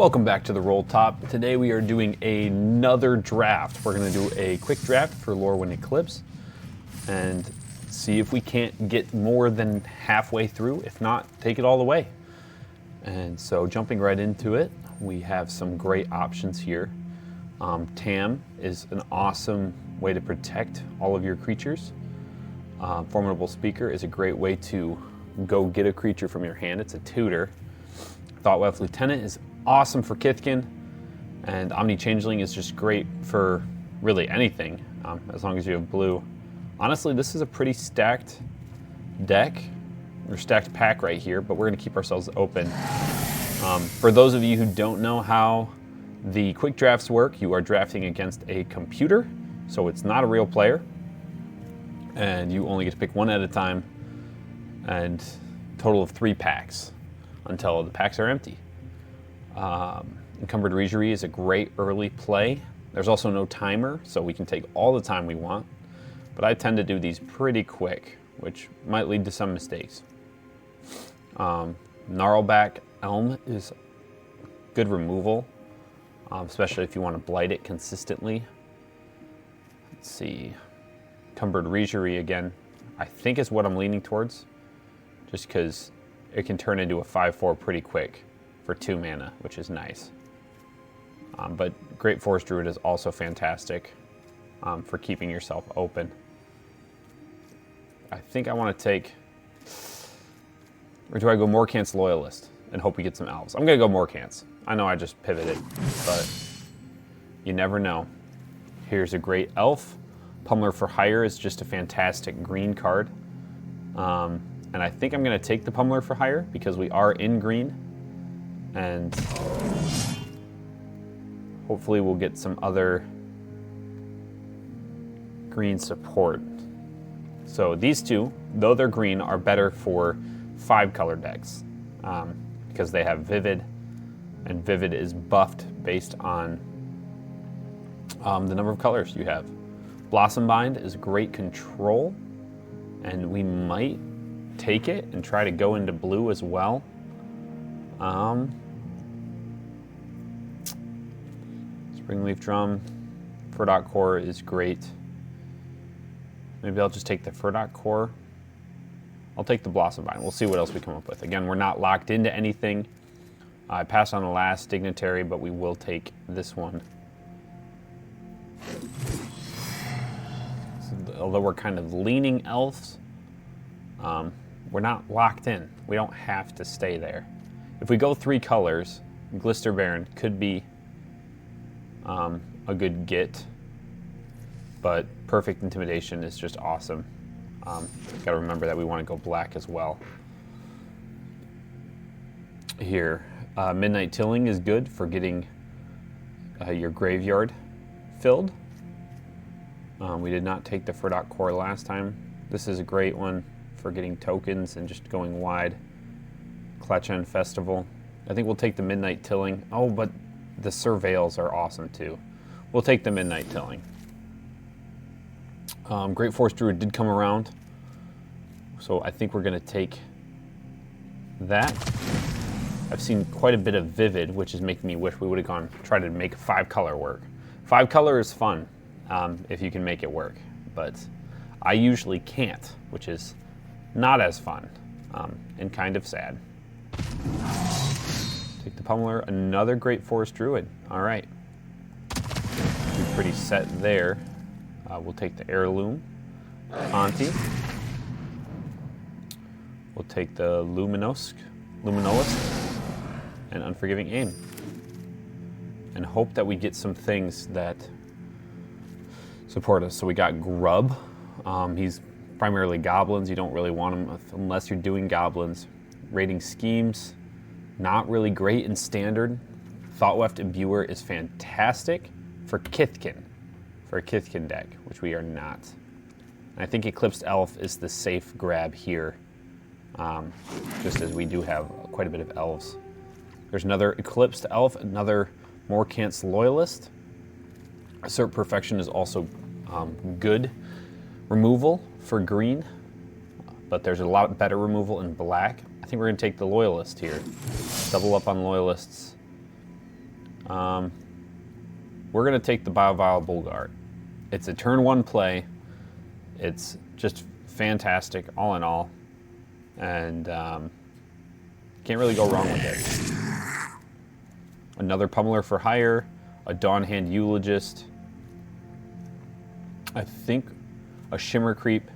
Welcome back to the Roll Top. Today we are doing another draft. We're going to do a quick draft for Lorwyn Eclipsed and see if we can't get more than halfway through. If not, take it all the way. And so jumping right into it, we have some great options here. Tam is an awesome way to protect all of your creatures. Formidable Speaker is a great way to go get a creature from your hand. It's a tutor. Thoughtweft Lieutenant is awesome for Kithkin, and Omni Changeling is just great for really anything, as long as you have blue. Honestly, this is a pretty stacked deck, or stacked pack right here, but we're going to keep ourselves open. For those of you who don't know how the quick drafts work, you are drafting against a computer, so it's not a real player, and you only get to pick one at a time, and a total of 3 packs until the packs are empty. Encumbered Regerie is a great early play. There's also no timer, so we can take all the time we want, but I tend to do these pretty quick, which might lead to some mistakes. Gnarlback Elm is good removal, especially if you want to blight it consistently. Let's see. Encumbered Regerie again, I think is what I'm leaning towards, just because it can turn into a 5/4 pretty quick for 2 mana, which is nice. But Great Forest Druid is also fantastic for keeping yourself open. I think I want to take, or do I go Morcant's Loyalist and hope we get some elves? I'm going to go Morcant's. I know I just pivoted, but you never know. Here's a great elf. Pummeler for Hire is just a fantastic green card. And I think I'm going to take the Pummeler for Hire because we are in green. And hopefully we'll get some other green support. So these two, though they're green, are better for 5-color decks because they have Vivid, and Vivid is buffed based on the number of colors you have. Blossom Bind is great control, and we might take it and try to go into blue as well. Springleaf Drum, Furdok Core is great. Maybe I'll just take the Furdok Core. I'll take the Blossom Bind. We'll see what else we come up with. Again, we're not locked into anything. I passed on the last Dignitary, but we will take this one. So, although we're kind of leaning elves, we're not locked in. We don't have to stay there. If we go 3 colors, Glister Baron could be a good get, but Perfect Intimidation is just awesome. Got to remember that we want to go black as well. Here, Midnight Tilling is good for getting your graveyard filled. We did not take the Furdok Core last time. This is a great one for getting tokens and just going wide. Klatchen Festival. I think we'll take the Midnight Tilling. Oh, but the Surveils are awesome too. We'll take the Midnight Tilling. Great Forest Druid did come around, so I think we're going to take that. I've seen quite a bit of Vivid, which is making me wish we would have tried to make 5-color work. 5-color is fun if you can make it work, but I usually can't, which is not as fun and kind of sad. Take the Pummeler, another Great Forest Druid. All right. We're pretty set there. We'll take the Heirloom, Auntie. We'll take the Luminolost, and Unforgiving Aim. And hope that we get some things that support us. So we got Grub. He's primarily goblins. You don't really want him unless you're doing goblins. Raiding Schemes, not really great in standard. Thoughtweft Imbuer is fantastic for Kithkin, for a Kithkin deck, which we are not. And I think Eclipsed Elf is the safe grab here, just as we do have quite a bit of elves. There's another Eclipsed Elf, another Morcant's Loyalist. Assert Perfection is also good removal for green, but there's a lot better removal in black. I think we're going to take the Loyalist here. Double up on Loyalists. We're going to take the Biovile Golgari. It's a turn 1 play. It's just fantastic, all in all. And can't really go wrong with it. Another Pummeler for hire, a Dawnhand Eulogist. I think a Shimmer Creep.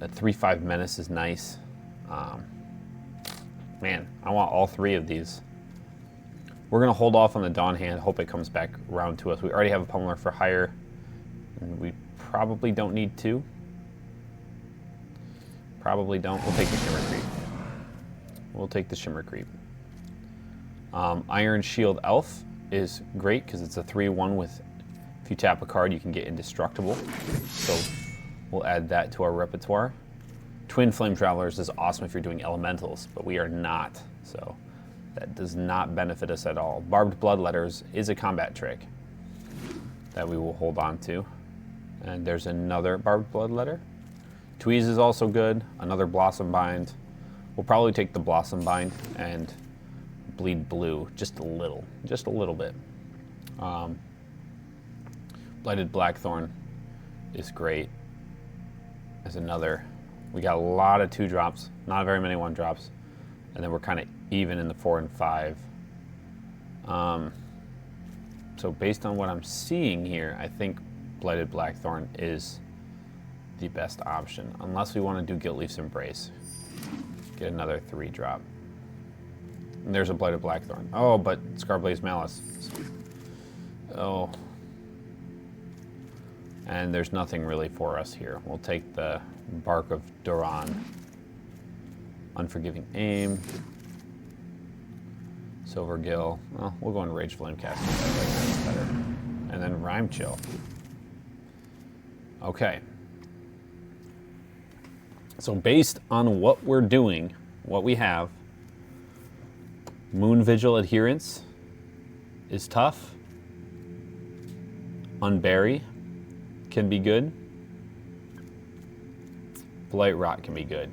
A 3/5 Menace is nice. Man, I want all 3 of these. We're going to hold off on the Dawnhand, hope it comes back around to us. We already have a Pummeler for hire, and we probably don't need 2. Probably don't. We'll take the Shimmer Creep. We'll take the Shimmer Creep. Iron Shield Elf is great because it's a 3/1 with, if you tap a card, you can get indestructible. So we'll add that to our repertoire. Twin Flame Travelers is awesome if you're doing elementals, but we are not, so that does not benefit us at all. Barbed Bloodletters is a combat trick that we will hold on to. And there's another Barbed Bloodletter. Tweeze is also good, another Blossom Bind. We'll probably take the Blossom Bind and bleed blue just a little bit. Blighted Blackthorn is great as another. We got a lot of 2-drops, not very many 1-drops, and then we're kind of even in the 4 and 5. So based on what I'm seeing here, I think Blighted Blackthorn is the best option, unless we want to do Guiltleaf's Embrace. Get another 3-drop. And there's a Blighted Blackthorn. Oh, but Scarblaze Malice. Oh. And there's nothing really for us here. We'll take the Bark of Duran. Unforgiving Aim. Silvergill. Well, we'll go into Rage Flame Cast. That's better. And then Rime Chill. Okay. So based on what we're doing, what we have, Moon Vigil Adherence is tough. Unbury can be good. Blight Rot can be good.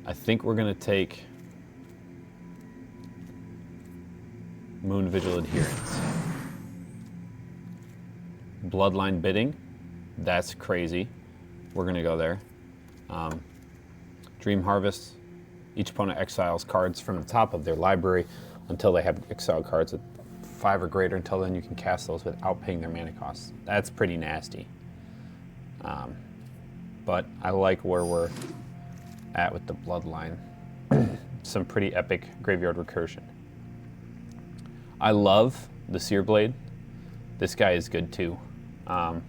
I think we're going to take Moon Vigil Adherence. Bloodline Bidding, that's crazy. We're going to go there. Dream Harvest, each opponent exiles cards from the top of their library until they have exiled cards at 5 or greater. Until then, you can cast those without paying their mana costs. That's pretty nasty. But I like where we're at with the Bloodline. Some pretty epic graveyard recursion. I love the Searblade. This guy is good too. I'm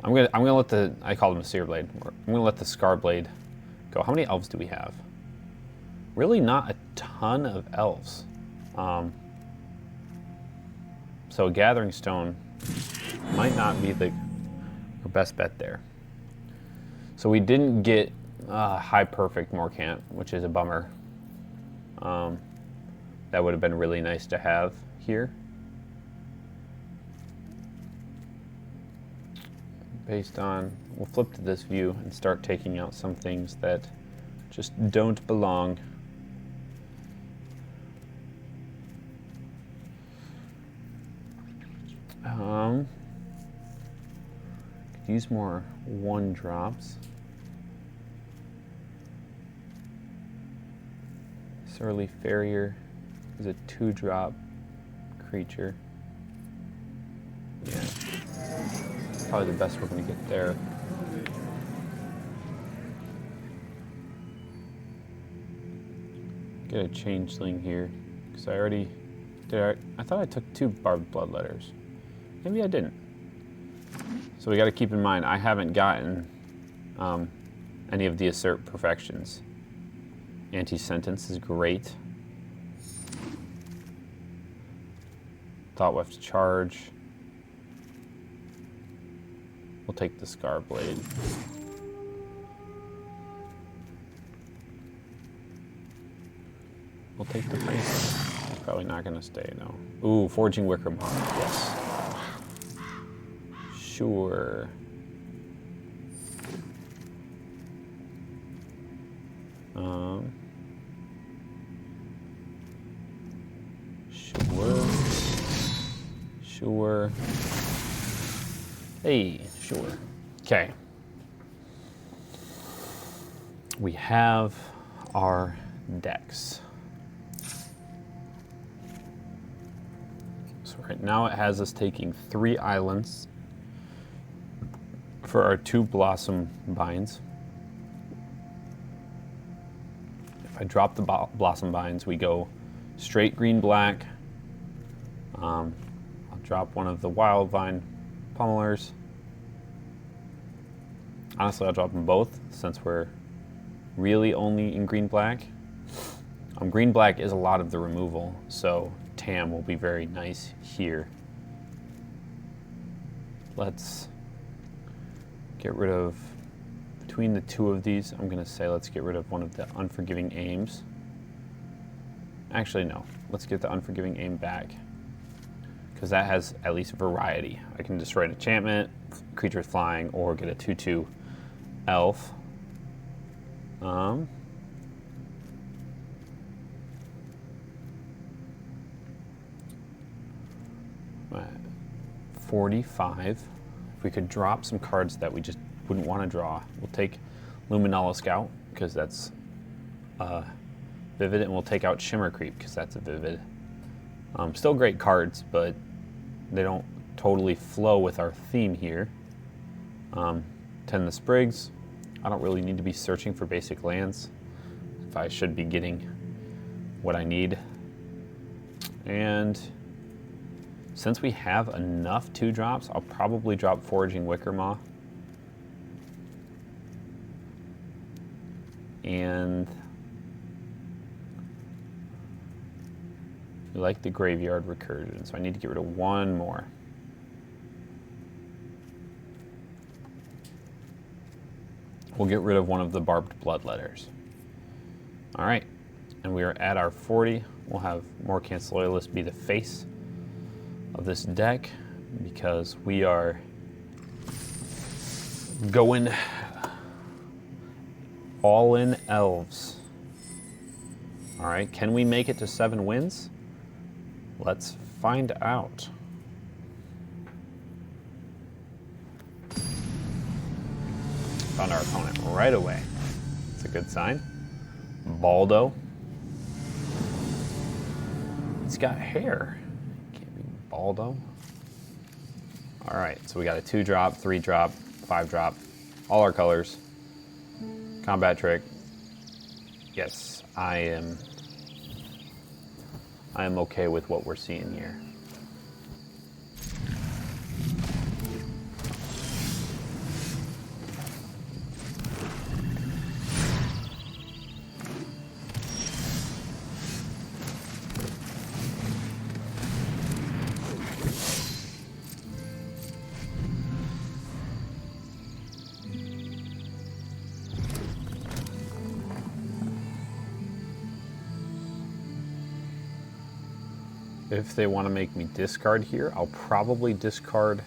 gonna let the, I call him a Searblade. I'm gonna let the Scarblade go. How many elves do we have? Really not a ton of elves. So a Gathering Stone might not be the best bet there. So we didn't get High Perfect Morcant, which is a bummer. That would have been really nice to have here. Based on, we'll flip to this view and start taking out some things that just don't belong. Could use more 1-drops. Surly Farrier is a 2-drop creature. Yeah. Probably the best we're going to get there. Get a Changeling here, because I already did. I thought I took 2 Barbed Bloodletters. Maybe I didn't. So we got to keep in mind I haven't gotten any of the Assert Perfections. Anti-Sentence is great. Thoughtweft Charge. We'll take the Scarblade. We'll take the Face. It's probably not going to stay, no. Ooh, Forging Wickermore. Yes. Sure. Sure. Hey, sure. Okay. We have our decks. So right now it has us taking 3 islands for our 2 blossom binds. If I drop the blossom binds, we go straight green-black. I'll drop one of the wild vine pummelers. Honestly, I'll drop them both since we're really only in green-black. Green-black is a lot of the removal, so Tam will be very nice here. Let's get rid of, between the 2 of these, I'm gonna say let's get rid of one of the Unforgiving Aims. Actually, no, let's get the Unforgiving Aim back, because that has at least variety. I can destroy an enchantment, creature flying, or get a 2/2 elf. 45. If we could drop some cards that we just wouldn't want to draw, we'll take Luminala Scout, because that's Vivid, and we'll take out Shimmer Creep, because that's a Vivid. Still great cards, but they don't totally flow with our theme here. Tend the Sprigs. I don't really need to be searching for basic lands if I should be getting what I need. And since we have enough 2-drops, I'll probably drop Foraging Wickermaw. And we like the Graveyard Recursion, so I need to get rid of 1 more. We'll get rid of one of the Barbed Bloodletters. All right, and we are at our 40. We'll have Morcant's Loyalist be the face of this deck, because we are going all in elves. All right, can we make it to 7 wins? Let's find out. Found our opponent right away. It's a good sign. Baldo. He's got hair. Can't be Baldo. All right, so we got a 2-drop, 3-drop, 5-drop, all our colors. Combat trick. Yes, I am okay with what we're seeing here. If they want to make me discard here, I'll probably discard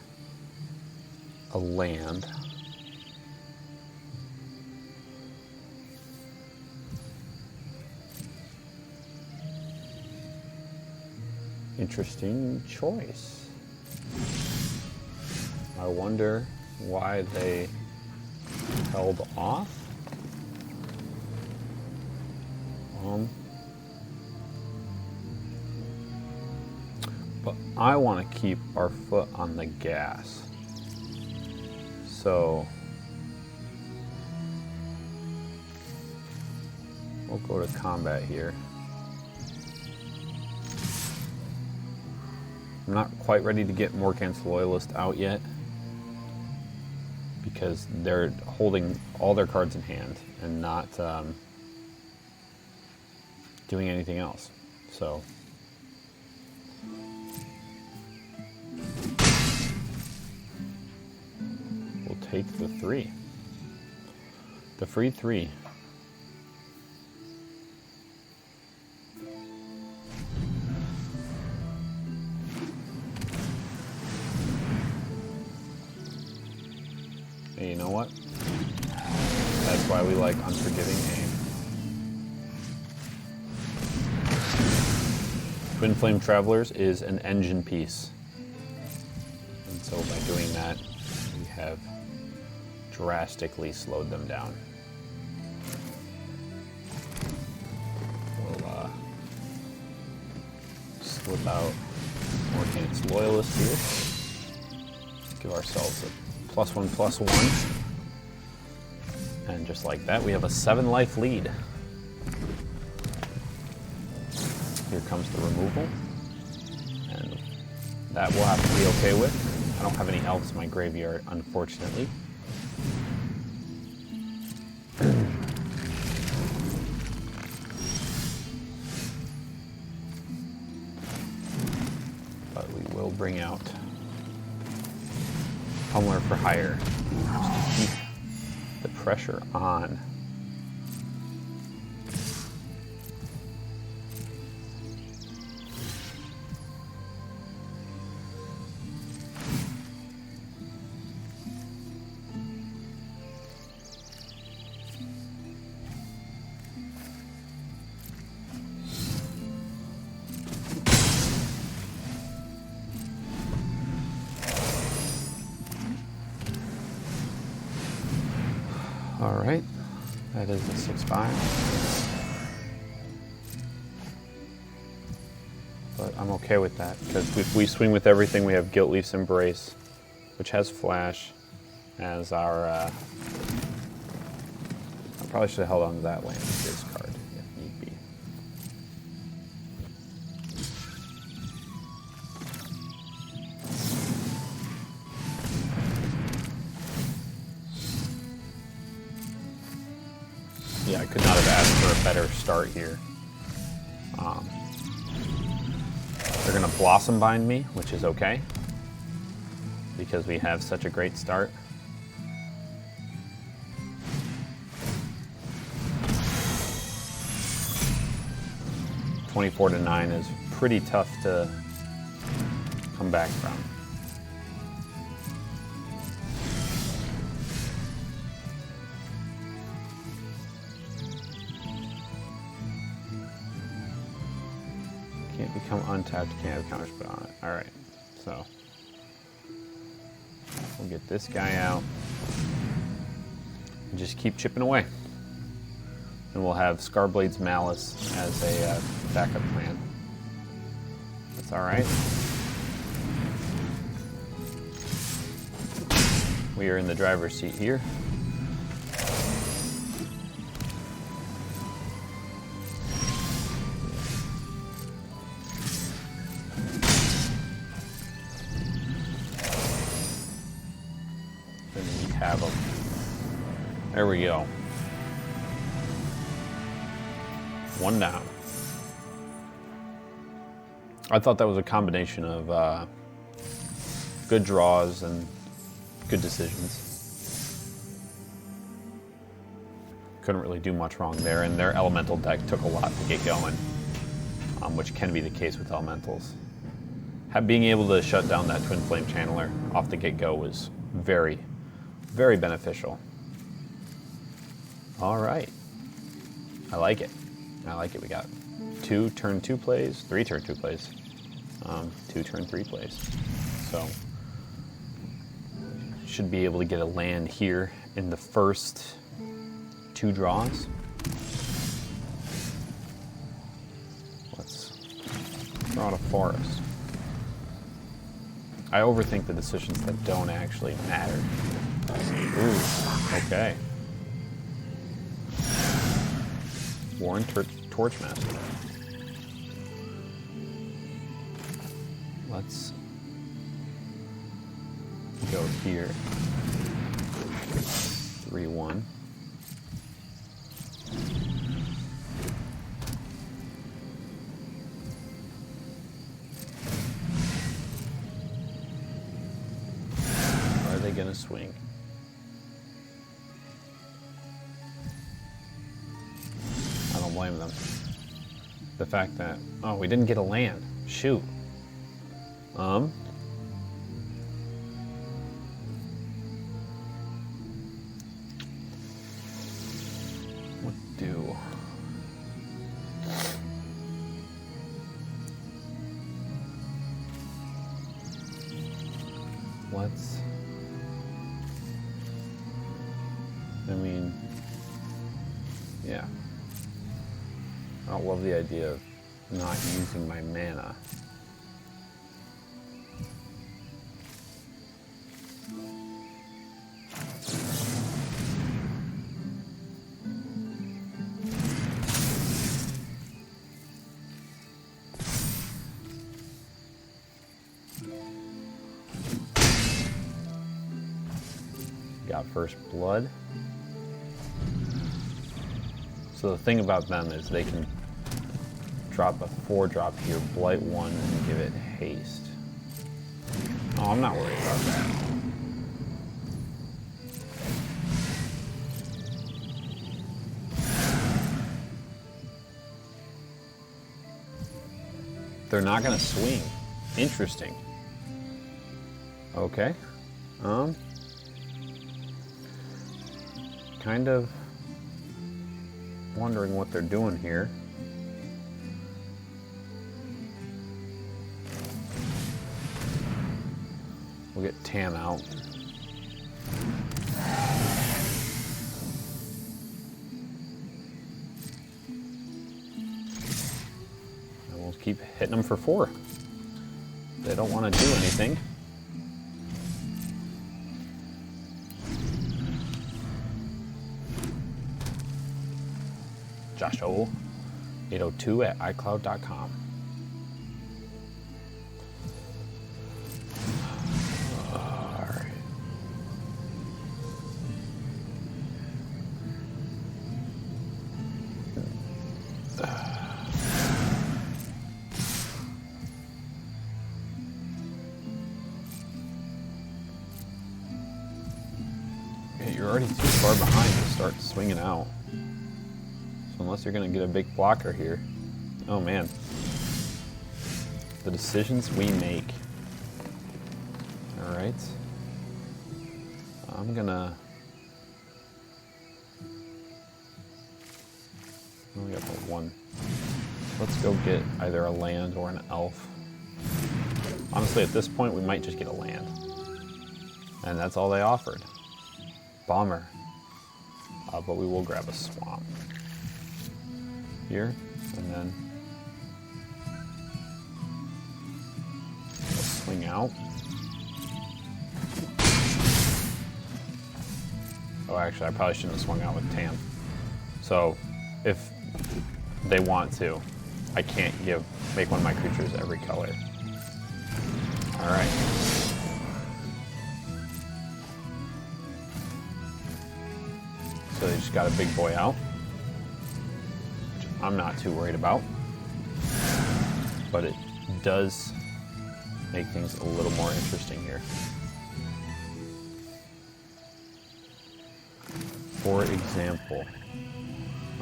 a land. Interesting choice. I wonder why they held off. But I want to keep our foot on the gas. So we'll go to combat here. I'm not quite ready to get Morcant's Loyalist out yet, because they're holding all their cards in hand and not doing anything else. So we'll take the 3. The free 3. Hey, you know what? That's why we like Unforgiving Aim. Twin Flame Travelers is an engine piece. So by doing that, we have drastically slowed them down. We'll slip out Morcant's Loyalist here. Give ourselves a +1/+1. And just like that, we have a 7-life lead. Here comes the removal. And that we'll have to be okay with. I don't have any elves in my graveyard, unfortunately. But we will bring out Pummeler for Hire just to keep the pressure on. All right, that is a 6/5. But I'm okay with that, because if we swing with everything, we have Guiltleaf's Embrace, which has Flash as our... I probably should have held on to that land with this card, if need be. Yeah, I could not have asked for a better start here. They're going to Blossom Bind me, which is okay, because we have such a great start. (24-9) is pretty tough to come back from. Can't become untapped, can't have counters put on it. Alright, so we'll get this guy out and just keep chipping away. And we'll have Scarblade's Malice as a backup plan. That's alright. We are in the driver's seat here. Have them. There we go. 1 down. I thought that was a combination of good draws and good decisions. Couldn't really do much wrong there, and their elemental deck took a lot to get going, which can be the case with elementals. Being able to shut down that Twin Flame Channeler off the get-go was very, very beneficial. All right. I like it. I like it. We got 2 turn 2 plays, 3 turn 2 plays, 2 turn 3 plays. So should be able to get a land here in the first 2 draws. Let's draw a forest. I overthink the decisions that don't actually matter. Ooh, okay. Warren Torchmaster. Let's go here. 3/1. Are they gonna swing? I don't blame them. The fact that, oh, we didn't get a land. Shoot. What do? let's... I mean, yeah. I don't love the idea of not using my mana. Got first blood. So the thing about them is they can drop a 4-drop here, blight 1, and give it haste. Oh, I'm not worried about that. They're not gonna swing. Interesting. Okay. Kind of wondering what they're doing here. We'll get Tam out. And we'll keep hitting them for 4. They don't want to do anything. Josh802@icloud.com. Alright. Okay, you're already too far behind to start swinging out. Unless you're going to get a big blocker here. Oh man. The decisions we make. Alright. I'm gonna... I only got the 1. Let's go get either a land or an elf. Honestly, at this point, we might just get a land. And that's all they offered. Bomber. But we will grab a swamp. Here, and then swing out. Oh, actually, I probably shouldn't have swung out with Tam. So, if they want to, I can't make one of my creatures every color. All right. So they just got a big boy out. I'm not too worried about, but it does make things a little more interesting here. For example,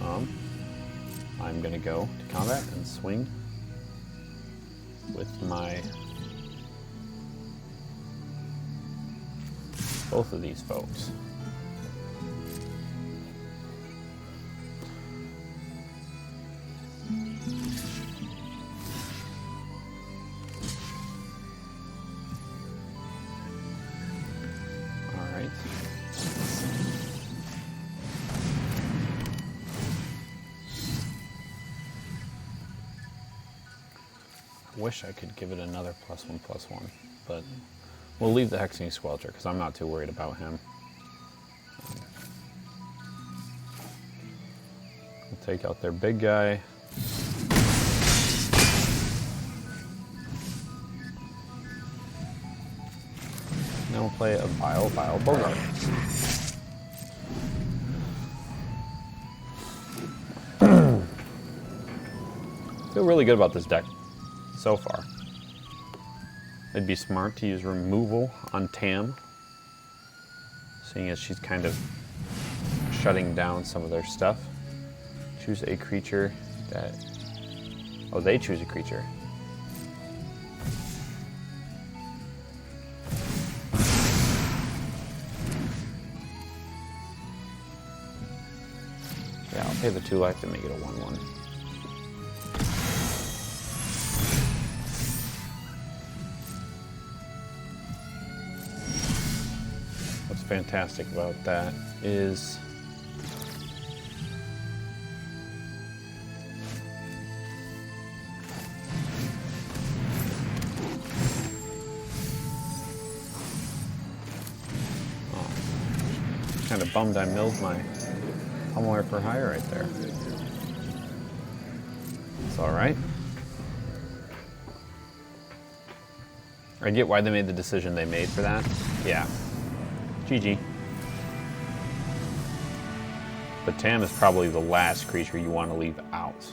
I'm gonna go to combat and swing with my both of these folks. Wish I could give it another +1/+1, but we'll leave the Hexing Squelcher because I'm not too worried about him. We'll take out their big guy. Then we'll play a Vile Golgari. Feel really good about this deck so far. It'd be smart to use removal on Tam, seeing as she's kind of shutting down some of their stuff. Choose a creature that... Oh, they choose a creature. Yeah, I'll pay the 2 life to make it a 1/1. fantastic about that is kind of bummed I milled my Pummeler for hire right there. It's alright. I get why they made the decision they made for that. Yeah. GG. But Tam is probably the last creature you want to leave out.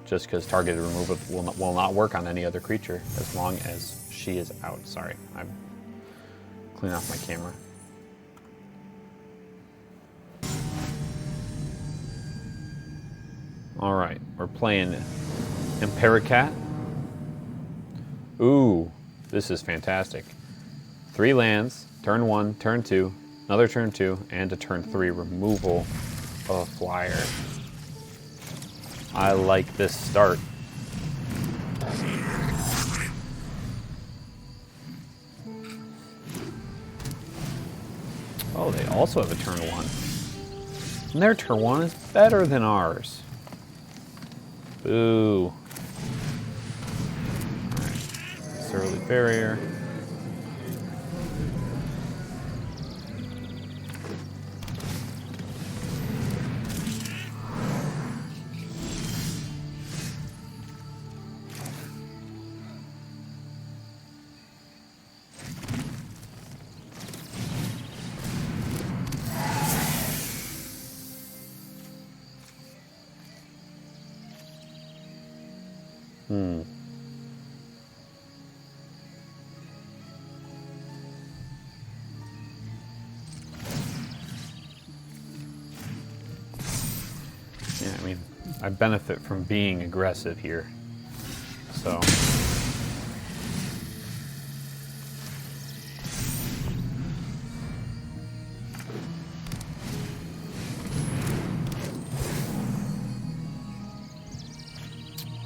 Just because targeted removal will not work on any other creature as long as she is out. Sorry, I'm cleaning off my camera. All right, we're playing Impericat. Ooh, this is fantastic. 3 lands, turn 1, turn 2, another turn 2, and a turn 3 removal of a flyer. I like this start. Oh, they also have a turn 1. And their turn 1 is better than ours. Boo. Alright. Surly Farrier. Yeah, I mean, I benefit from being aggressive here, so.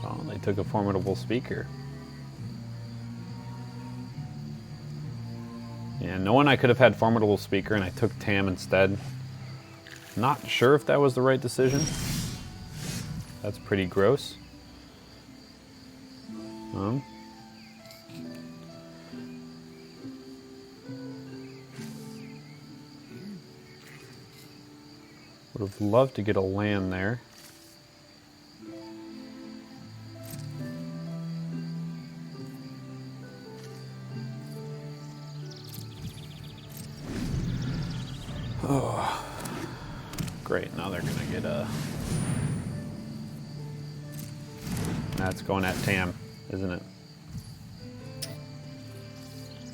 Oh, they took a Formidable Speaker. Yeah, knowing I could have had Formidable Speaker and I took Tam instead. Not sure if that was the right decision. That's pretty gross. Would have loved to get a land there. Oh, great. Now they're going to get a... That's going at Tam, isn't it?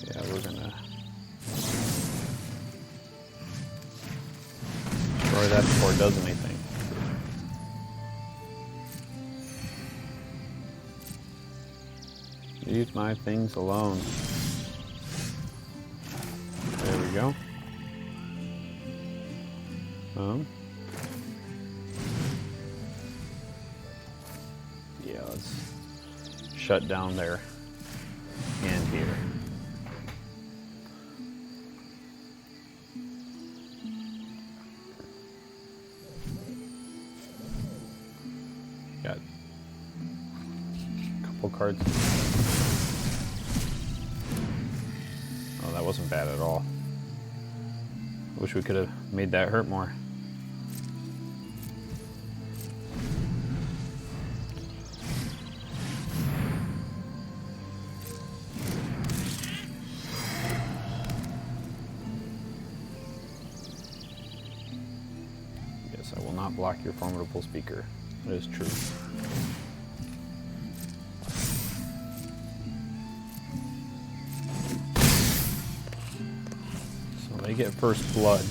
Yeah, we're gonna destroy that before it does anything. Leave my things alone. There we go. Yeah, let's shut down their hand here. Got a couple cards. Oh, that wasn't bad at all. Wish we could have made that hurt more. Yes, I will not block your Formidable Speaker. That is true. So they get first blood.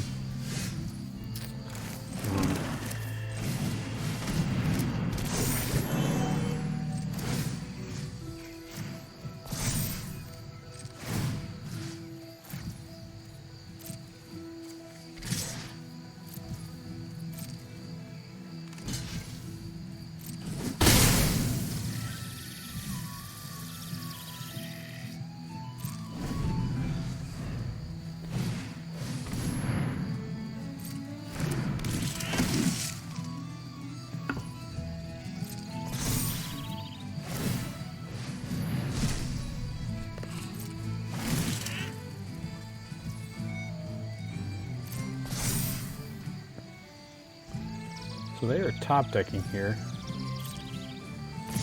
So they are top decking here.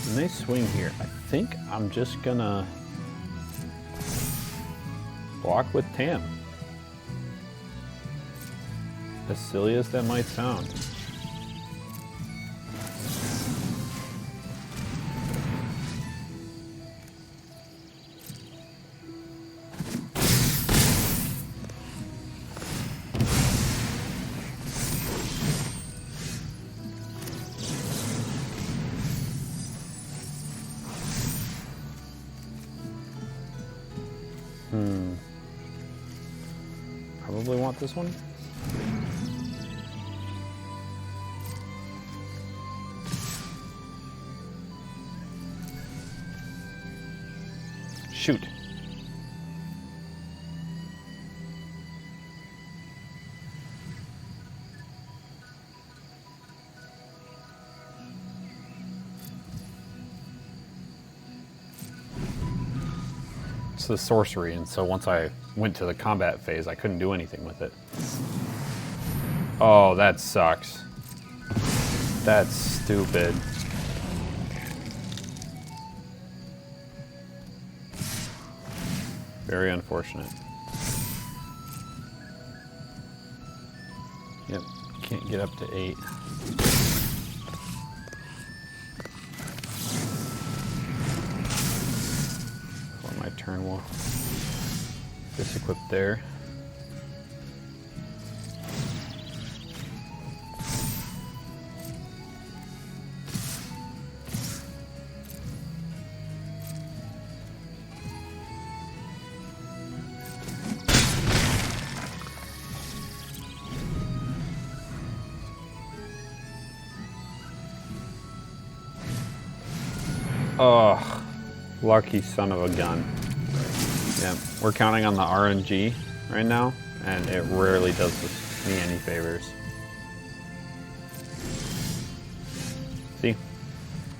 And they swing here. I think I'm just gonna block with Tam. As silly as that might sound. Probably want this one. Shoot. It's the sorcery, and so once I went to the combat phase, I couldn't do anything with it. Oh, that sucks. That's stupid. Very unfortunate. Yep, can't get up to 8. For my turn, we'll disequip there. Oh, lucky son of a gun. Yeah, we're counting on the RNG right now, and it rarely does me any favors. See?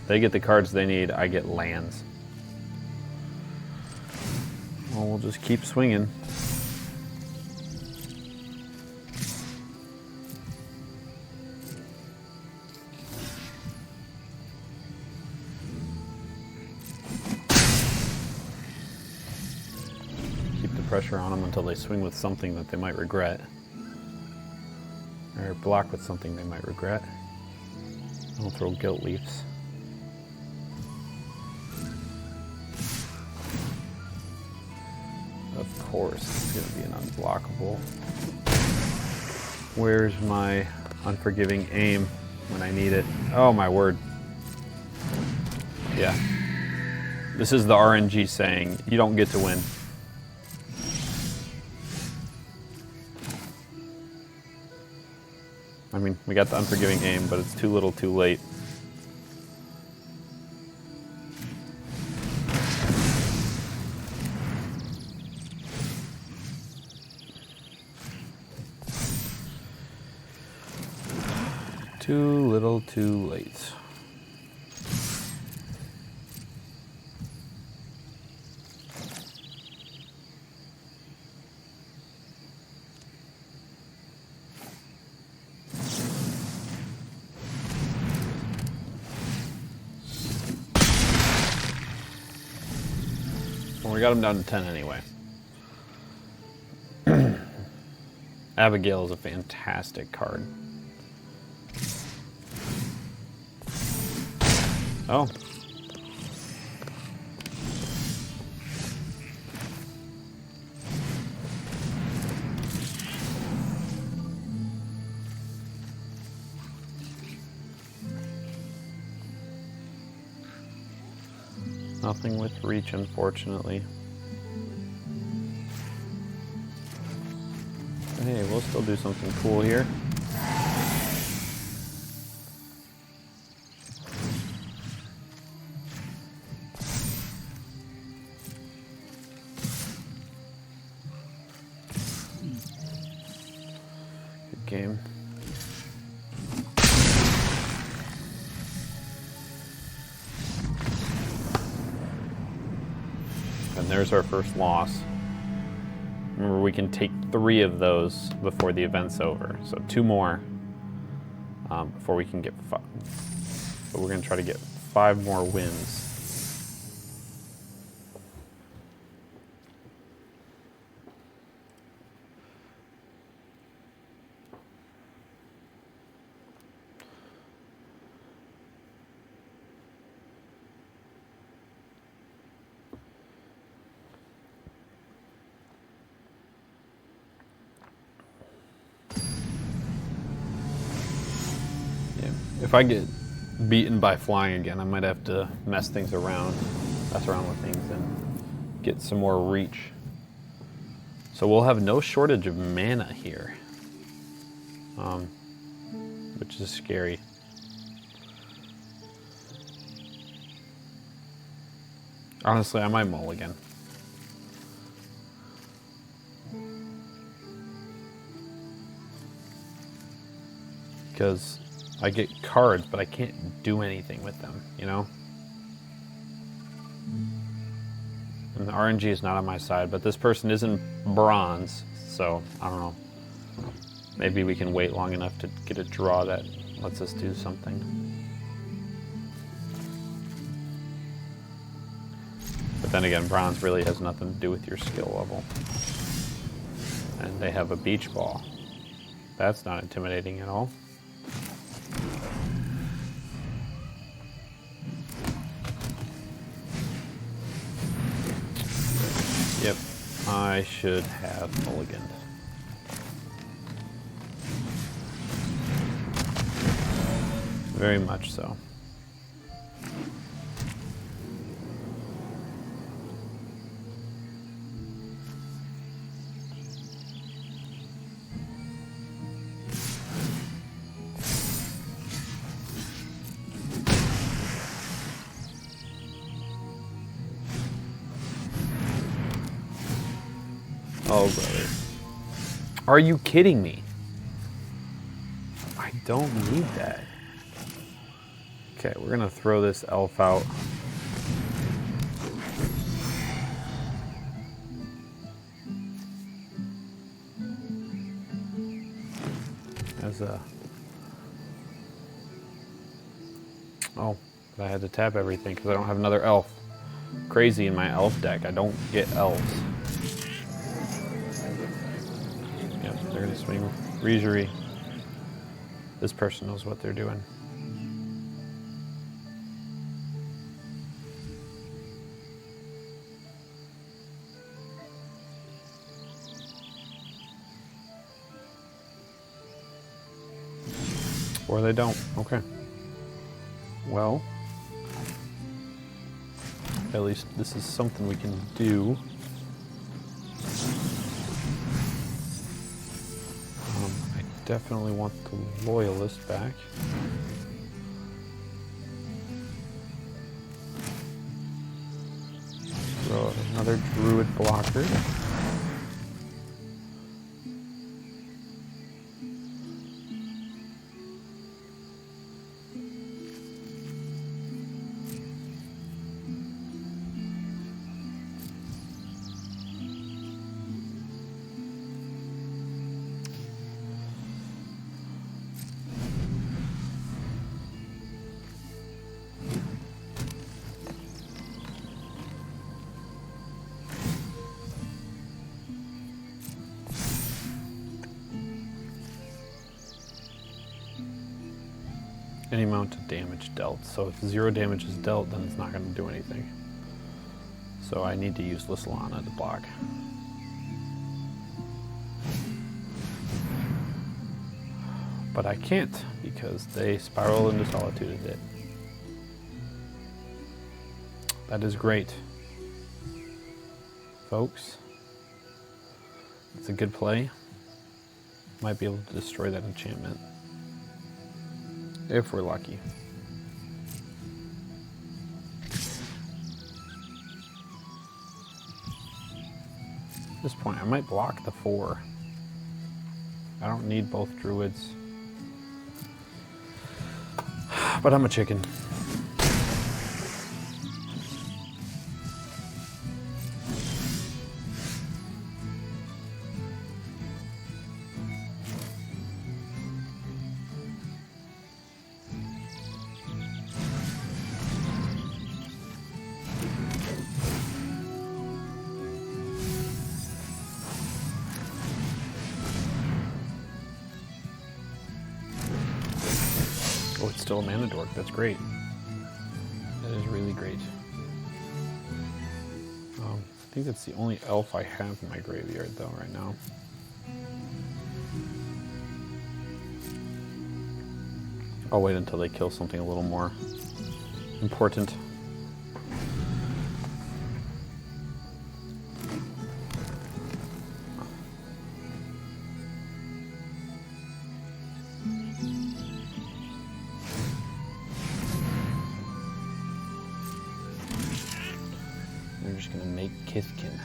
They get the cards they need, I get lands. Well, we'll just keep swinging. Pressure on them until they swing with something that they might regret, or block with something they might regret. I'll throw Guilt Leafs. Of course, it's going to be an unblockable. Where's my unforgiving aim when I need it? Oh my word. Yeah. This is the RNG saying, you don't get to win. I mean, we got the unforgiving aim, but it's too little too late. Too little too late. We got him down to 10 anyway. Abigail is a fantastic card. Oh. Nothing with reach, unfortunately. Hey, we'll still do something cool here. Good game. And there's our first loss. Remember, we can take 3 of those before the event's over, so 2 more. before we can get 5. But we're going to try to get 5 more wins. If I get beaten by flying again, I might have to mess around with things and get some more reach. So we'll have no shortage of mana here, which is scary. Honestly, I might mulligan. Because I get cards, but I can't do anything with them, you know? And the RNG is not on my side, but this person is in bronze, so I don't know. Maybe we can wait long enough to get a draw that lets us do something. But then again, bronze really has nothing to do with your skill level. And they have a beach ball. That's not intimidating at all. Yep, I should have mulliganed. Very much so. Oh, brother. Are you kidding me? I don't need that. Okay, we're gonna throw this elf out. As a... Oh, but I had to tap everything because I don't have another elf. Crazy in my elf deck. I don't get elves. They're gonna swing Regery. This person knows what they're doing. Or they don't. Okay. Well, at least this is something we can do. Definitely want the Loyalist back. Throw out another Druid blocker. Any amount of damage dealt. So if 0 damage is dealt, then it's not going to do anything. So I need to use Lyslana to block. But I can't because they spiral into solitude a bit. That is great, folks. It's a good play. Might be able to destroy that enchantment. If we're lucky. At this point, I might block the 4. I don't need both druids. But I'm a chicken. still a mana dork. That's great. That is really great. I think that's the only elf I have in my graveyard, though, right now. I'll wait until they kill something a little more important. They're just gonna make Kithkin.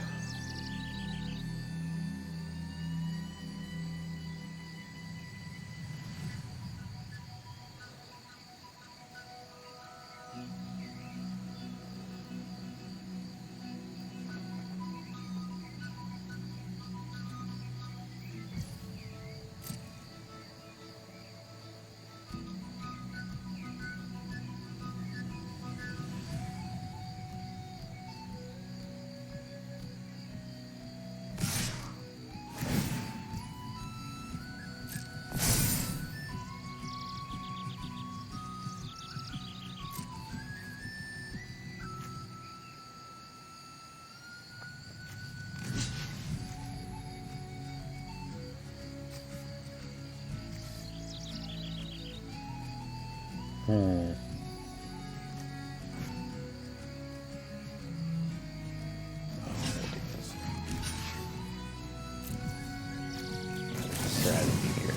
Strategy here.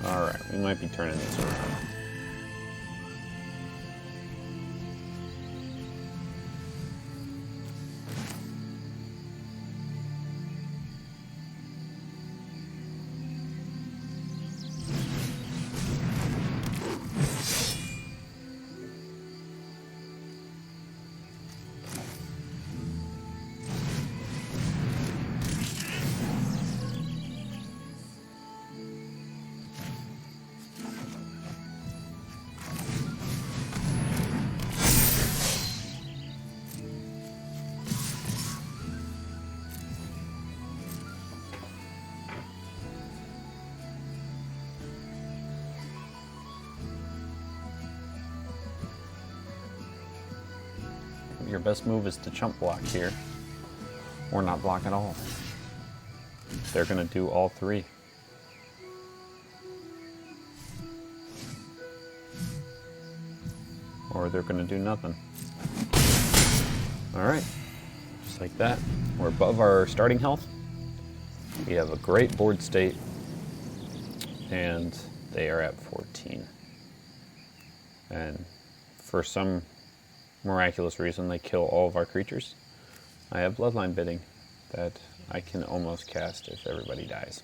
All right, we might be turning this around. Your best move is to chump block here, or not block at all. They're going to do all three. Or they're going to do nothing. Alright, just like that. We're above our starting health. We have a great board state, and they are at 14. And for some miraculous reason, they kill all of our creatures. I have Bloodline Bidding that I can almost cast if everybody dies.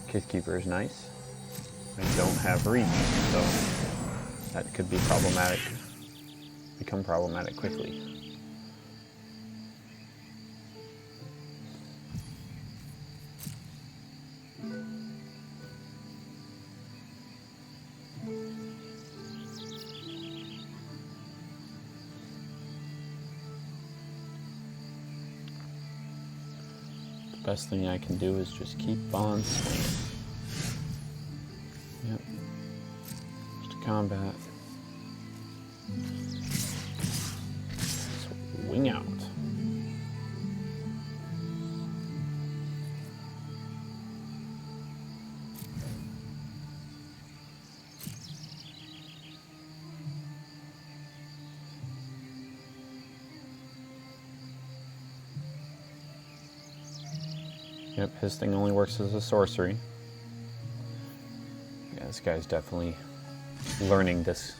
Kithkeeper is nice. I don't have reach, so that could be problematic. Become problematic quickly. Best thing I can do is just keep on swinging. Yep. Just combat. Swing out. Yep, his thing only works as a sorcery. Yeah, this guy's definitely learning this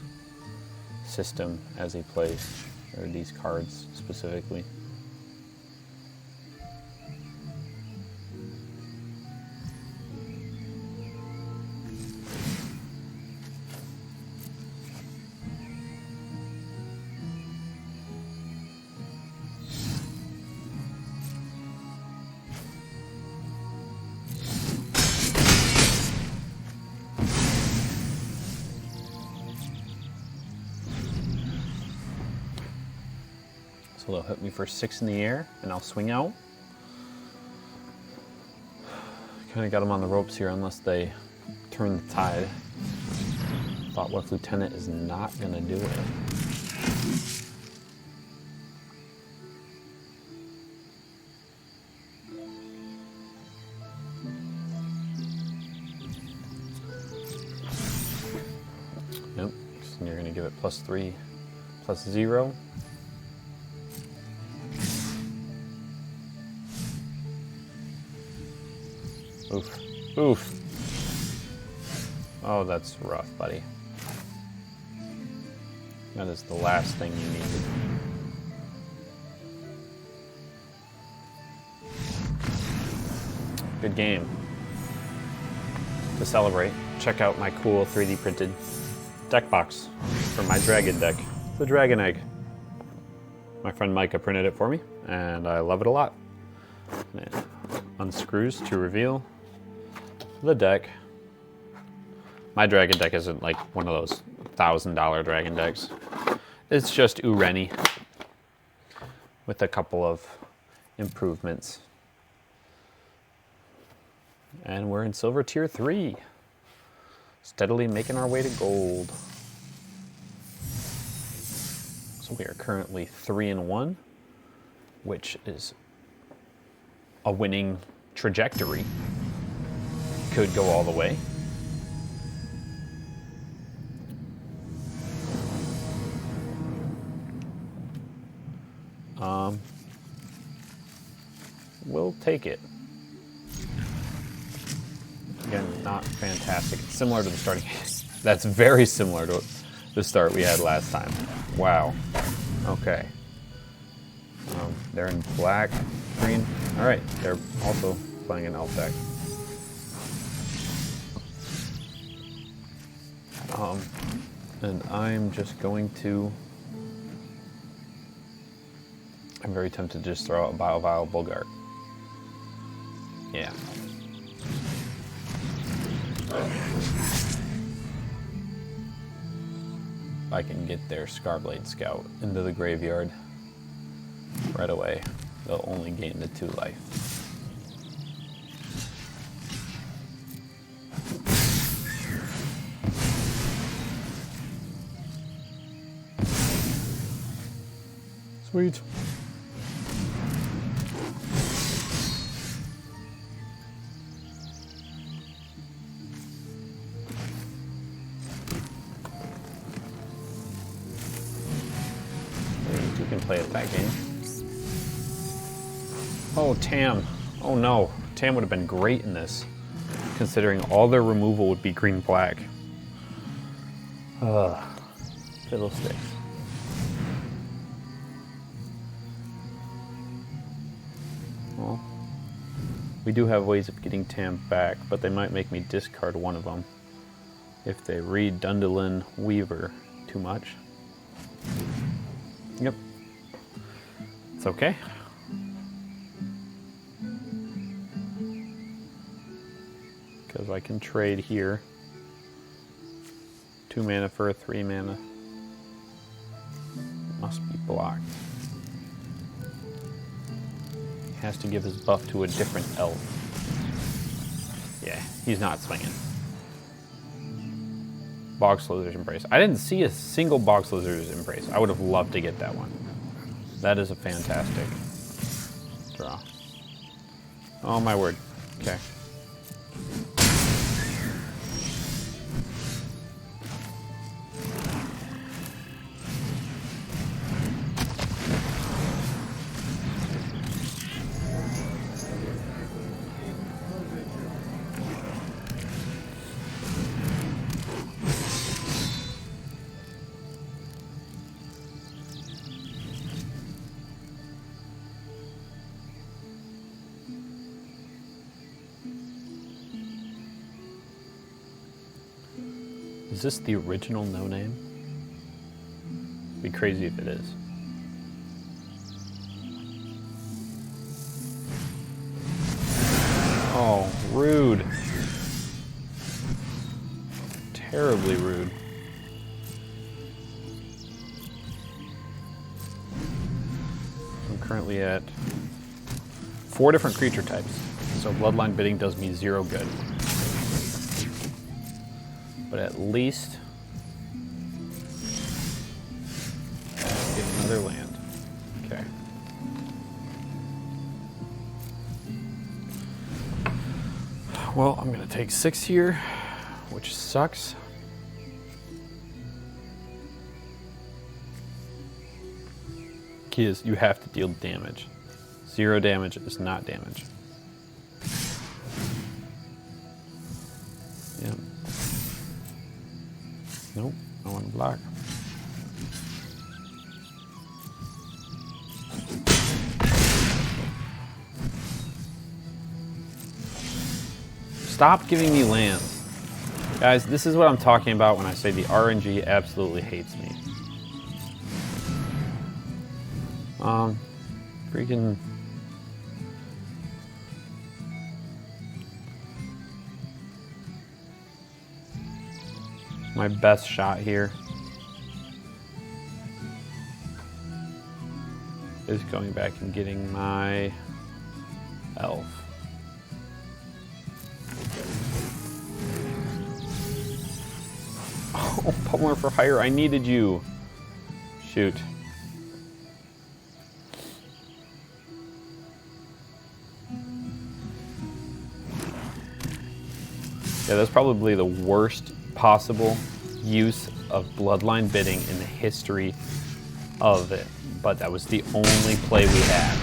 system as he plays, or these cards specifically. So they'll hit me for 6 in the air, and I'll swing out. Kind of got them on the ropes here, unless they turn the tide. Thought Lieutenant is not going to do it. Nope, so you're going to give it +3, +0. Oof. Oof. Oh, that's rough, buddy. That is the last thing you need. Good game. To celebrate, check out my cool 3D printed deck box for my dragon deck. The Dragon Egg. My friend Micah printed it for me, and I love it a lot. And it unscrews to reveal the deck. My dragon deck isn't like one of those $1,000 dragon decks. It's just Ureni with a couple of improvements. And we're in silver tier 3. Steadily making our way to gold. So we are currently 3-1, which is a winning trajectory. Could go all the way. We'll take it. Again, not fantastic. It's similar to the starting. That's very similar to the start we had last time. Wow. Okay. They're in black, green. All right. They're also playing an elf deck. And I'm just going to. I'm very tempted to just throw out Vile Golgari. Yeah. I can get their Scarblade Scout into the graveyard right away. They'll only gain the 2 life. Sweet. You can play it that game. Oh, Tam. Oh no. Tam would have been great in this, considering all their removal would be green-black. Fiddlesticks. Well, we do have ways of getting Tam back, but they might make me discard one of them if they read Dundalin Weaver too much. Yep. It's okay. Because I can trade here. 2 mana for a 3 mana. Must be blocked. He has to give his buff to a different elf. Yeah, he's not swinging. Bog Slither's Embrace. I didn't see a single Bog Slither's Embrace. I would have loved to get that one. That is a fantastic draw. Oh my word. Okay. Is this the original No Name? Be crazy if it is. Oh, rude. Terribly rude. currently at 4 different creature types. So Bloodline Bidding does me 0 good. But at least get another land. Okay. Well, I'm going to take 6 here, which sucks. Key is you have to deal damage. 0 damage is not damage. Yep. Nope, I want to block. Stop giving me lands. Guys, this is what I'm talking about when I say the RNG absolutely hates me. Freaking... My best shot here is going back and getting my elf. Oh, Pummeler for hire, I needed you. Shoot. Yeah, that's probably the worst possible use of Bloodline Bidding in the history of it, but that was the only play we had.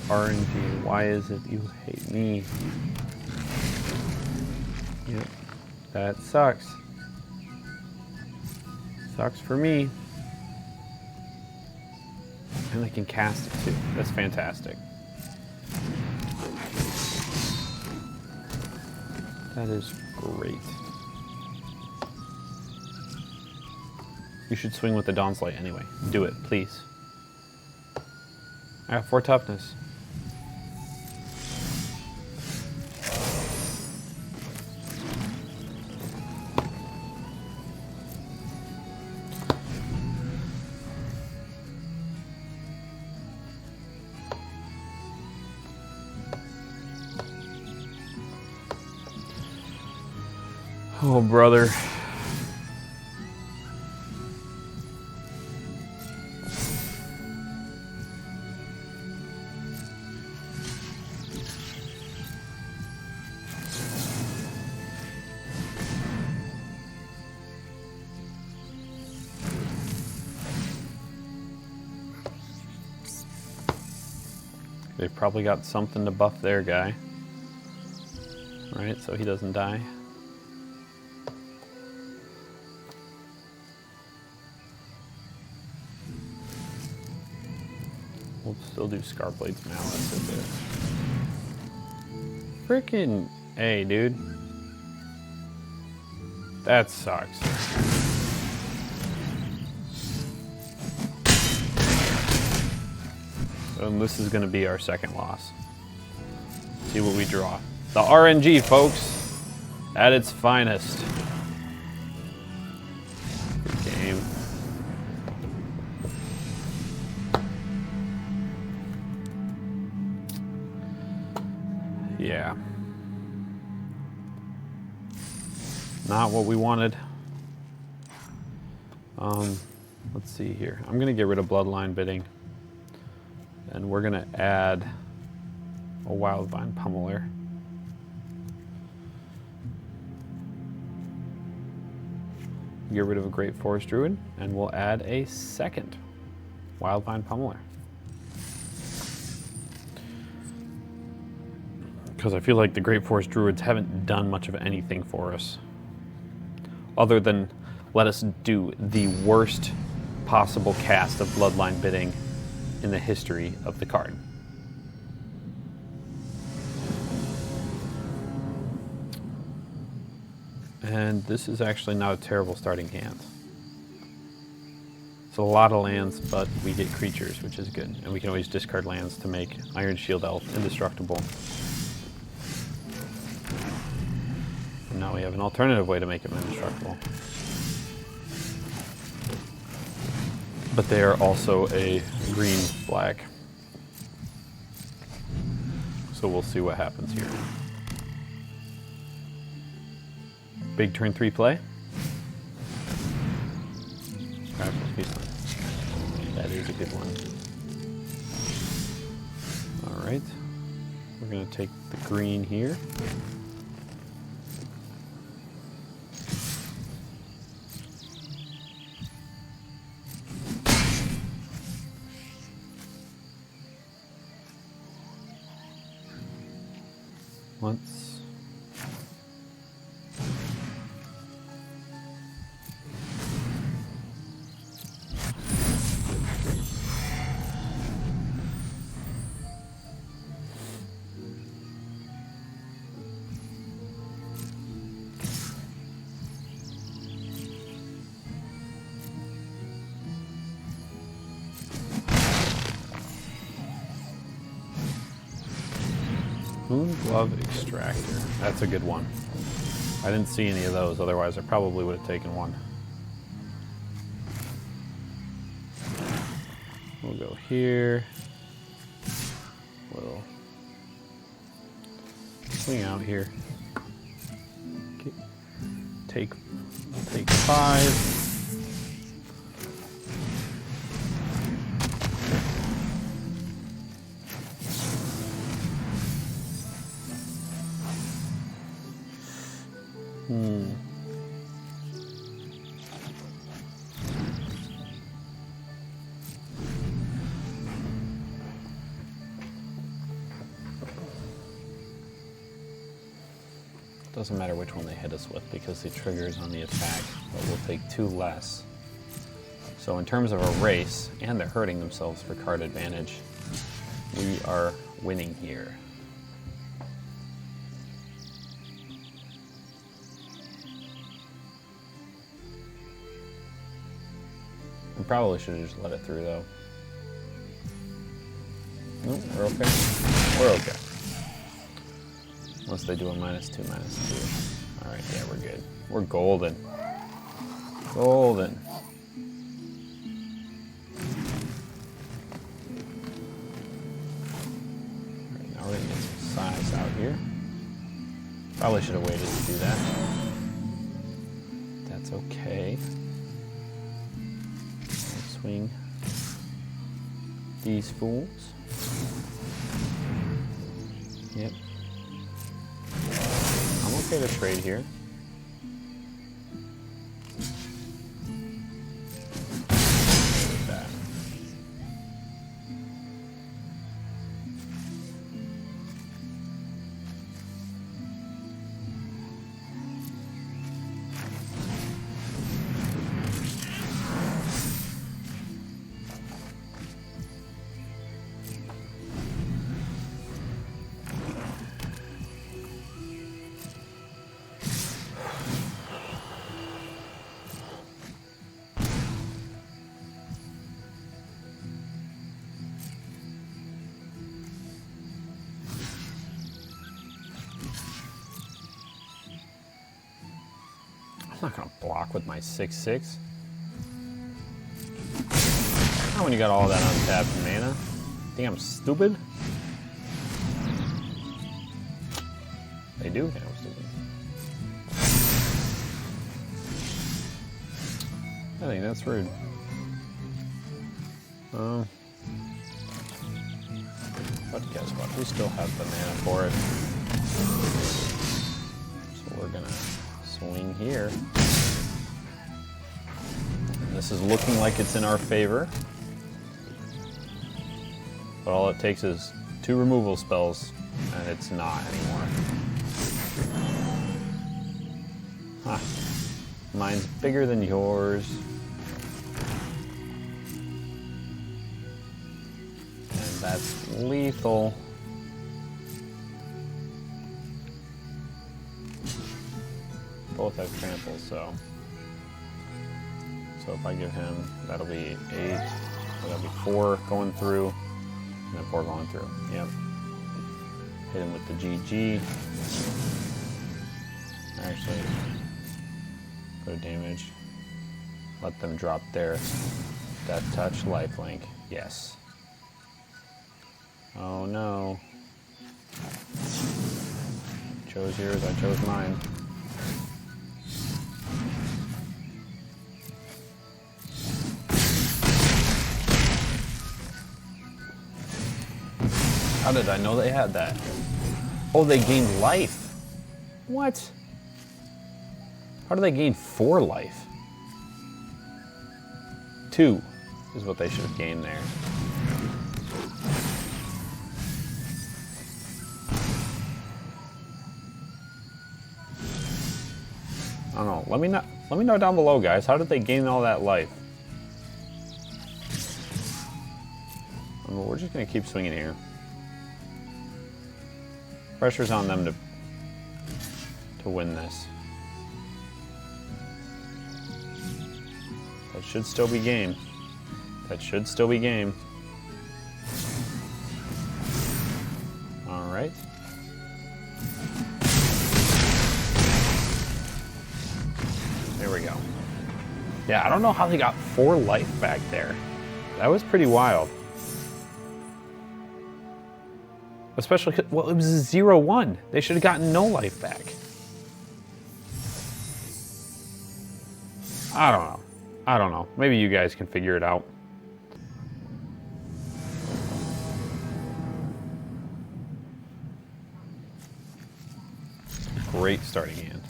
RNG, why is it you hate me? Yep, that sucks. Sucks for me. And I can cast it too. That's fantastic. That is great. You should swing with the Dawn's Light anyway. Do it, please. I got 4 toughness. Oh, brother. They've probably got something to buff their guy. Right, so he doesn't die. We'll still do Scarblade's Malice if it. Freaking A, dude. That sucks. And this is going to be our second loss. See what we draw. The RNG, folks, at its finest. Good game. Yeah. Not what we wanted. Let's see here. I'm going to get rid of Bloodline Bidding. And we're going to add a Wildvine Pummeler. Get rid of a Great Forest Druid, and we'll add a second Wildvine Pummeler. Because I feel like the Great Forest Druids haven't done much of anything for us. Other than let us do the worst possible cast of Bloodline Bidding in the history of the card. And this is actually not a terrible starting hand. It's a lot of lands, but we get creatures, which is good. And we can always discard lands to make Iron Shield Elf indestructible. And now we have an alternative way to make him indestructible. But they are also a green-black. So we'll see what happens here. Big turn 3 play. That is a good one. Alright. We're going to take the green here. Once. Moonglove Extractor. That's a good one. I didn't see any of those, otherwise I probably would have taken one. We'll go here. We'll swing out here. Okay. Take 5. Doesn't matter which one they hit us with because the trigger is on the attack, but we'll take 2 less. So in terms of a race, and they're hurting themselves for card advantage, we are winning here. We probably should have just let it through though. No, we're okay. We're okay. Unless they do a -2/-2. Alright, yeah, we're good. We're golden. Golden. Alright, now we're gonna get some size out here. Probably should have waited to do that. That's okay. Let's swing these fools. Yep. Okay to trade here. That. I'm not gonna block with my 6/6. Not when you got all that untapped mana. Think I'm stupid? They do think I'm stupid. I think that's rude. But guess what? We still have the mana for it. So we're gonna swing here. And this is looking like it's in our favor. But all it takes is 2 removal spells, and it's not anymore. Huh. Mine's bigger than yours. And that's lethal. both have trample, so if I give him, that'll be 8, or that'll be 4 going through, and then 4 going through. Yep. Hit him with the GG. Actually, go to damage. Let them drop their Death Touch, Lifelink. Yes. Oh no. You chose yours, I chose mine. How did I know they had that? Oh, they gained life. What? How do they gain 4 life? 2 is what they should have gained there. I don't know. Let me know down below, guys. How did they gain all that life? I mean, we're just gonna keep swinging here. Pressure's on them to win this. That should still be game. That should still be game. All right. There we go. Yeah, I don't know how they got 4 life back there. That was pretty wild. Especially, well, it was a 0-1. They should have gotten no life back. I don't know. I don't know. Maybe you guys can figure it out. Great starting hand.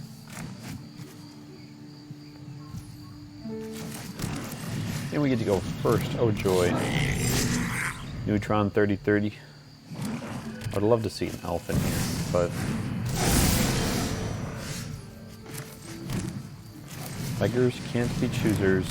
And we get to go first. Oh joy. Neutron 30-30. I'd love to see an elf in here, but beggars can't be choosers.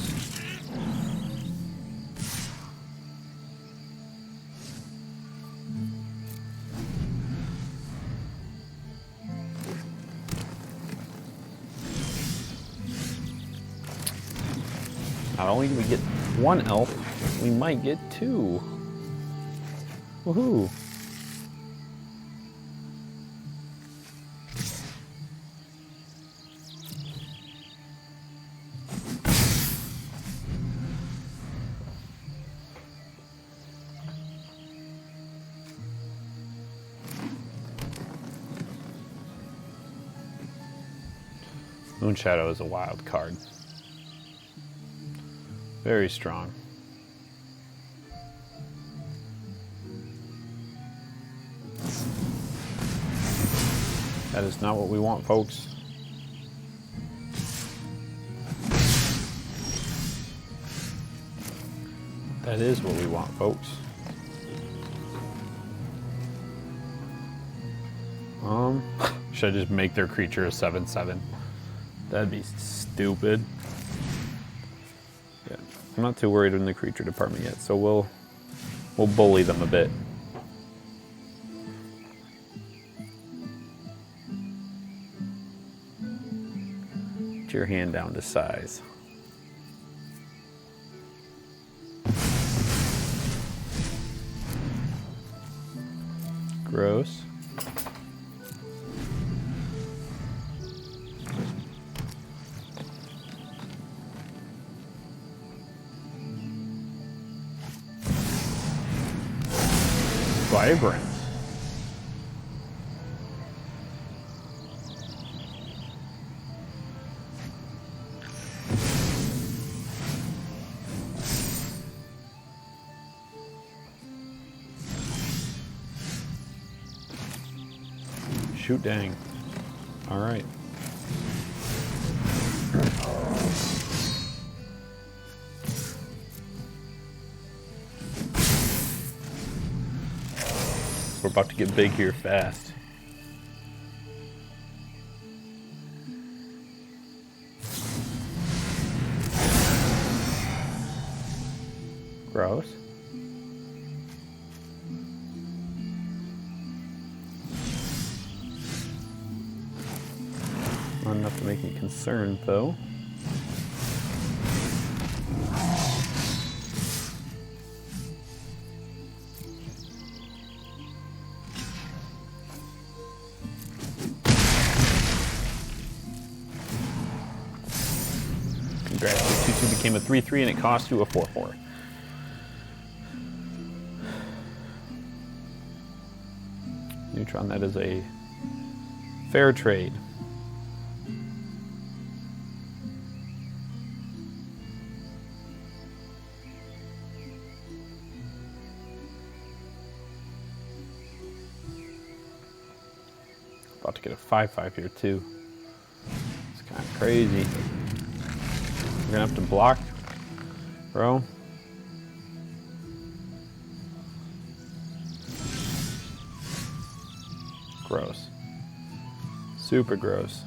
Not only do we get 1 elf, we might get 2. Woohoo! Moonshadow is a wild card. Very strong. That is not what we want, folks. That is what we want, folks. Should I just make their creature a 7/7? That'd be stupid. Yeah, I'm not too worried in the creature department yet, so we'll bully them a bit. Get your hand down to size. Gross. Vibrant. Shoot dang. All right. We're about to get big here fast. Gross. Not enough To make me concerned, though. Congrats, 2/2 became a 3/3 and it cost you a 4/4. Neutron, that is a fair trade. About to get a 5/5 here too. It's kind of crazy. We're gonna have to block, bro. Gross. Super gross.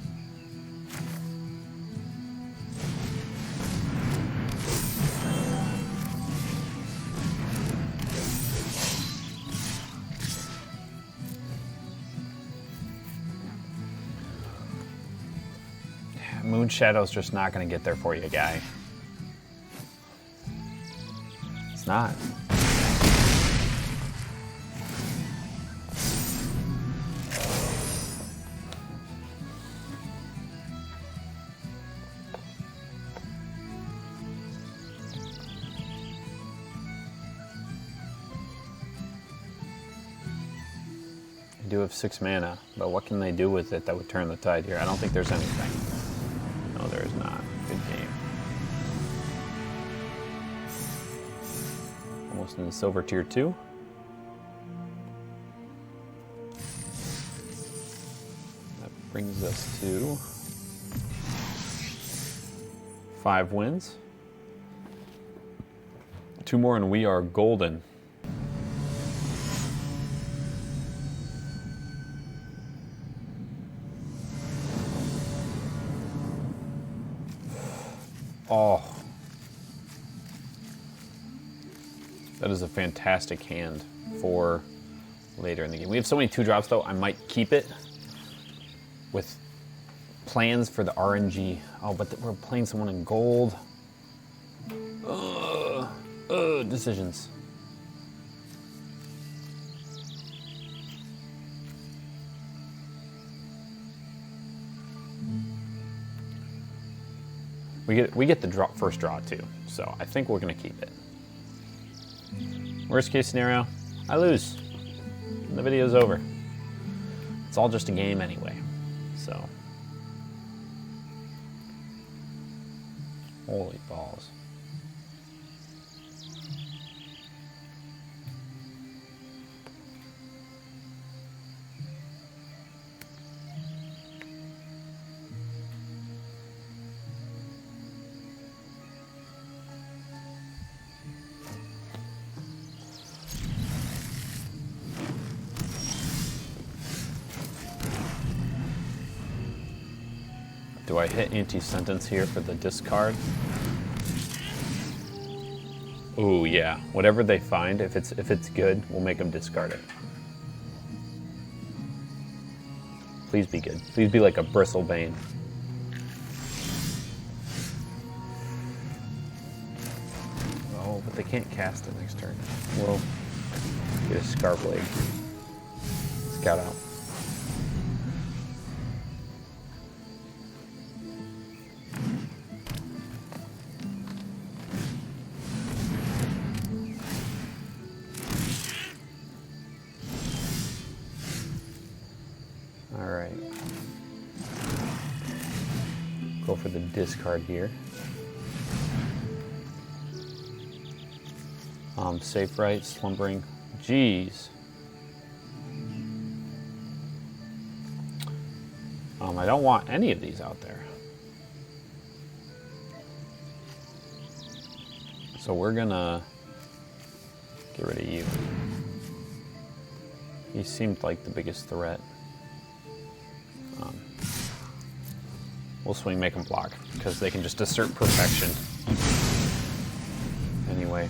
Moon Shadow's just not going to get there for you, guy. It's not. I do have 6 mana, but what can they do with it that would turn the tide here? I don't think there's anything. No, there is not. Good game. Almost in the silver tier 2. That brings us to 5 wins. 2 more and we are golden. Oh, that is a fantastic hand for later in the game. We have so many 2-drops though, I might keep it with plans for the RNG. Oh, but we're playing someone in gold. Decisions. We get the first draw too, so I think we're gonna keep it. Worst case scenario, I lose. And the video's over. It's all just a game anyway, so. Holy balls. Do I hit anti-sentence here for the discard? Ooh, yeah. Whatever they find, if it's good, we'll make them discard it. Please be good. Please be like a Bristlebane. Oh, but they can't cast it next turn. We'll get a Scarblade. Scout out. Alright. Go for the discard here. Safe right, slumbering. Jeez. I don't want any of these out there. So we're gonna get rid of you. He seemed like the biggest threat. We'll swing, make them block, because they can just assert perfection. Anyway.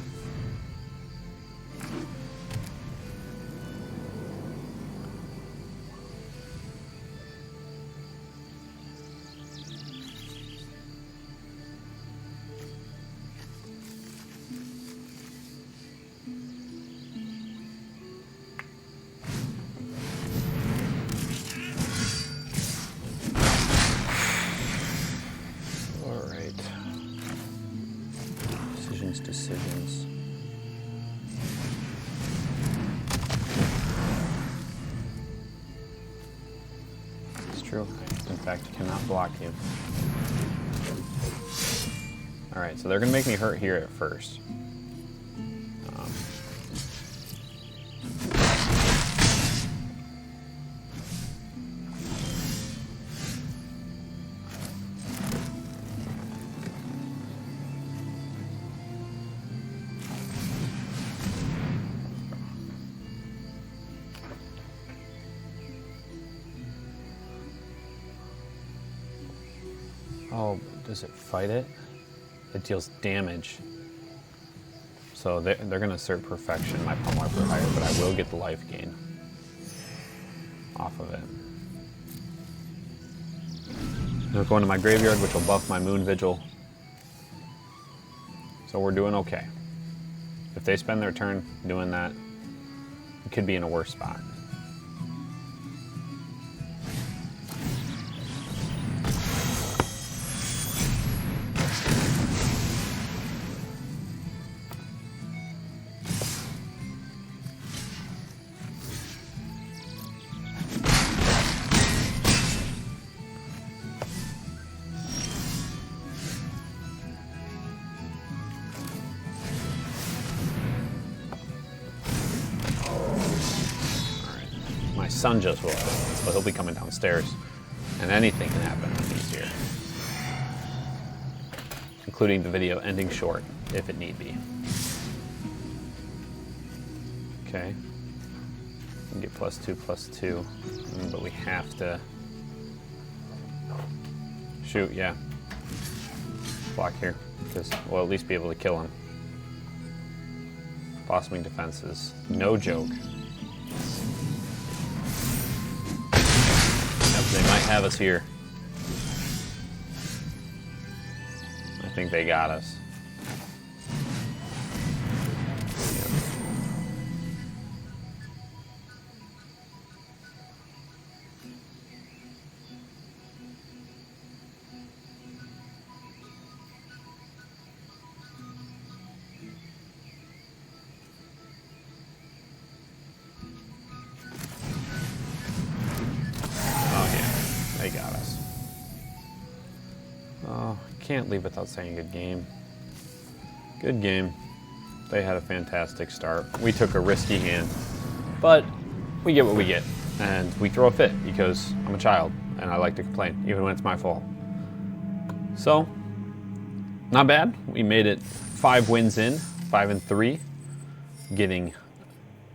true. In fact, cannot block you. Alright, so they're going to make me hurt here at first. Oh, does it fight it? It deals damage. So they're going to assert perfection, my Pummeler for higher, but I will get the life gain off of it. They'll go into my graveyard, which will buff my Moon Vigil. So we're doing okay. If they spend their turn doing that, we could be in a worse spot. Sun just woke up, so he'll be coming downstairs, and anything can happen when he's here, including the video ending short if it need be. Okay, we get +2/+2, but we have to shoot. Yeah, block here because we'll at least be able to kill him. Blossoming Defense is no joke. They might have us here. I think they got us. They got us. Oh, can't leave without saying good game. Good game. They had a fantastic start. We took a risky hand, but we get what we get. And we throw a fit because I'm a child and I like to complain, even when it's my fault. So, not bad. We made it 5 wins in, 5-3, getting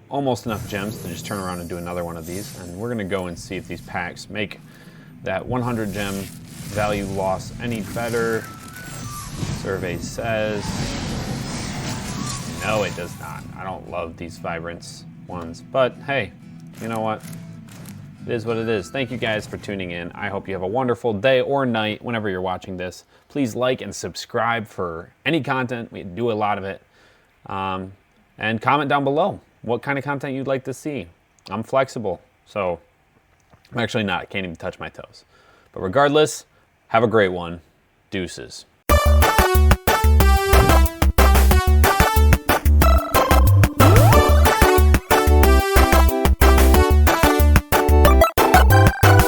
almost enough gems to just turn around and do another one of these. And we're gonna go and see if these packs make that 100 gem value loss any better. Survey says no, it does not. I don't love these Vibrance ones, but hey, you know what? It is what it is. Thank you guys for tuning in. I hope you have a wonderful day or night whenever you're watching this. Please like and subscribe for any content. We do a lot of it. And comment down below what kind of content you'd like to see. I'm flexible, so I'm actually not. I can't even touch my toes. But regardless, have a great one. Deuces.